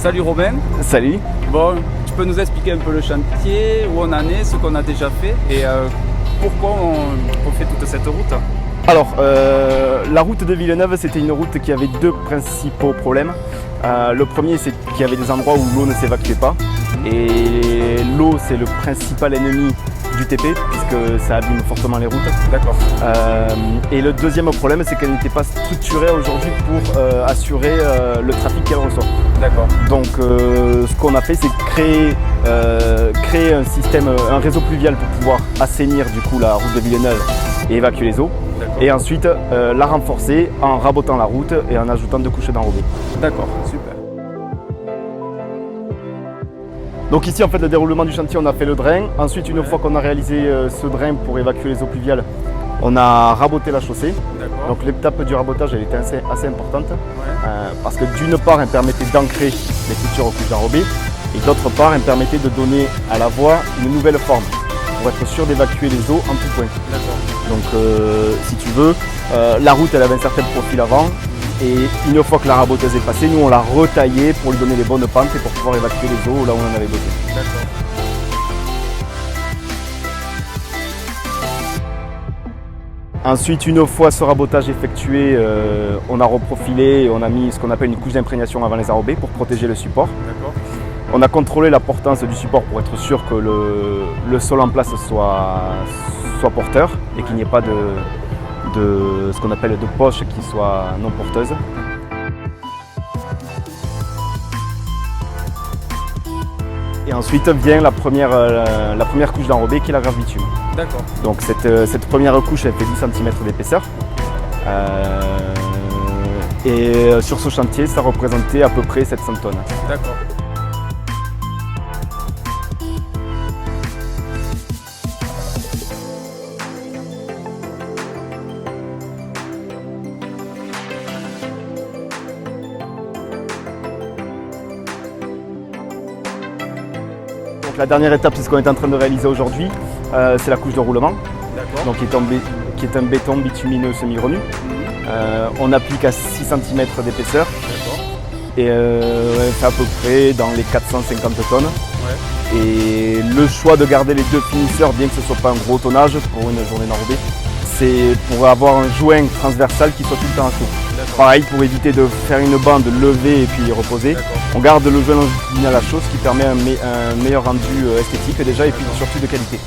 Salut Robin. Salut. Bon, tu peux nous expliquer un peu le chantier, où on en est, ce qu'on a déjà fait et pourquoi on fait toute cette route? Alors, la route de Villeneuve, c'était une route qui avait deux principaux problèmes. Le premier, c'est qu'il y avait des endroits où l'eau ne s'évacuait pas. Et l'eau, c'est le principal ennemi du TP, puisque ça abîme fortement les routes. D'accord. Et le deuxième problème, c'est qu'elle n'était pas structurée aujourd'hui pour assurer le trafic qu'elle reçoit. D'accord. Donc, ce qu'on a fait, c'est créer un système, un réseau pluvial pour pouvoir assainir du coup la route de Villeneuve et évacuer les eaux. Et ensuite, la renforcer en rabotant la route et en ajoutant 2 couches d'enrobé. D'accord, super. Donc ici, en fait, le déroulement du chantier, on a fait le drain. Ensuite, une fois qu'on a réalisé ce drain pour évacuer les eaux pluviales, on a raboté la chaussée. Donc l'étape du rabotage, elle était assez importante. Parce que d'une part, elle permettait d'ancrer les futures couches d'enrobé. Et d'autre part, elle permettait de donner à la voie une nouvelle forme pour être sûr d'évacuer les eaux en tout point. Donc si tu veux, la route, elle avait un certain profil avant. Et une fois que la raboteuse est passée, nous on l'a retaillée pour lui donner les bonnes pentes et pour pouvoir évacuer les eaux là où on en avait besoin. D'accord. Ensuite, une fois ce rabotage effectué, on a reprofilé et on a mis ce qu'on appelle une couche d'imprégnation avant les enrobés pour protéger le support. On a contrôlé la portance du support pour être sûr que le sol en place soit porteur et qu'il n'y ait pas de ce qu'on appelle de poche qui soit non porteuse. Et ensuite vient la première couche d'enrobé qui est la grave bitume. D'accord. Donc cette première couche elle fait 10 cm d'épaisseur. Et sur ce chantier ça représentait à peu près 700 tonnes. D'accord. Donc la dernière étape, c'est ce qu'on est en train de réaliser aujourd'hui, c'est la couche de roulement, donc qui est un béton bitumineux semi-grenu. On applique à 6 cm d'épaisseur et elle fait à peu près dans les 450 tonnes. Et le choix de garder les deux finisseurs, bien que ce ne soit pas un gros tonnage pour une journée d'enrobé, c'est pour avoir un joint transversal qui soit tout le temps à chaud. Pareil, pour éviter de faire une bande levée et puis reposer, on garde le joint longitudinal à chaud, ce qui permet un meilleur rendu esthétique déjà et puis surtout de qualité.